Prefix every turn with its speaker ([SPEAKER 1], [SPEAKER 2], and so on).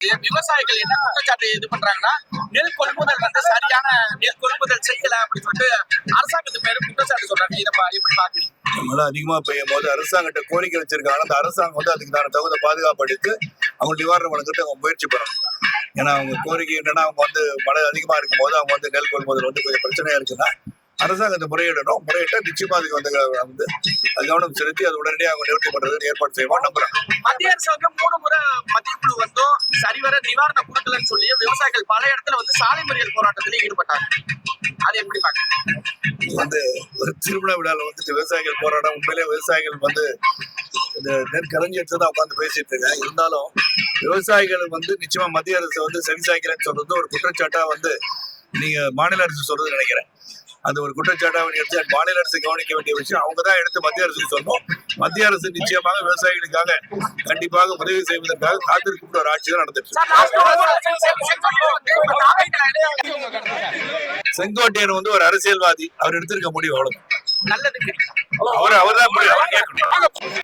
[SPEAKER 1] விவசாயிகள் என்ன குற்றச்சாட்டு இது பண்றாங்கன்னா, நெல் கொள்முதல் சரியான நெல் கொள்முதல் செய்யல அப்படின்னு சொல்லிட்டு அரசாங்கத்து மேல குற்றச்சாட்டு சொல்றாங்க. இதை எப்படி பாக்குறீங்க?
[SPEAKER 2] மழை அதிகமா பெய்யும் போது அரசாங்கத்தை கோரிக்கை வச்சிருக்காங்க. அந்த அரசாங்கம் அதுக்கு தகுந்த பாதுகாப்பு எடுத்து அவங்க நிவாரணம் வழங்கிட்டு அவங்க முயற்சி பண்ணணும். ஏன்னா அவங்க கோரிக்கை என்னன்னா, அவங்க மழை அதிகமா இருக்கும் போது அவங்க நெல் கொள்முதல் கொஞ்சம் பிரச்சனையா இருக்குன்னா அரசாங்கத்தை முறையிடணும். முறையிட்டா நிச்சயமா அதுக்கு கவனம் செலுத்தி அது உடனடியாக அவங்க நிவர்த்தி பண்றதுக்கு ஏற்பாடு செய்வோம் நம்புறேன்.
[SPEAKER 1] மத்திய அரசு 3 முறை மத்திய குழு வந்தோம் சரிவர நிவாரணம் கொடுக்கலன்னு சொல்லி விவசாயிகள் பல இடத்துல சாலை மறியல் போராட்டத்திலே ஈடுபட்டாங்க. அது எப்படி பாக்குறீங்க?
[SPEAKER 2] ஒரு திருமண விழால விவசாயிகள் போராட்டம் உண்மையிலே விவசாயிகள் இந்த நெற்களஞ்சியத்தை தான் உட்காந்து பேசிட்டு இருக்காங்க. இருந்தாலும் விவசாயிகள் நிச்சயமா மத்திய அரசு செவிசாய்க்கலன்னு சொல்றது ஒரு குற்றச்சாட்டா நீங்க மாநில அரசு சொல்றது நினைக்கிறேன். அது ஒரு குற்றச்சாட்டா எடுத்து மாநில அரசு கவனிக்க வேண்டிய விஷயம். அவங்க தான் எடுத்து மத்திய அரசுக்கு சொல்லணும். மத்திய அரசு நிச்சயமாக விவசாயிகளுக்காக கண்டிப்பாக உதவி செய்வதற்காக காத்திருக்கின்ற ஒரு ஆட்சி தான் நடந்துட்டு. செங்கோட்டையன் ஒரு அரசியல்வாதி. அவர் எடுத்திருக்க முடியும் அவ்வளவு.
[SPEAKER 1] நல்லது.
[SPEAKER 2] அவர் தான் கேட்கணும்.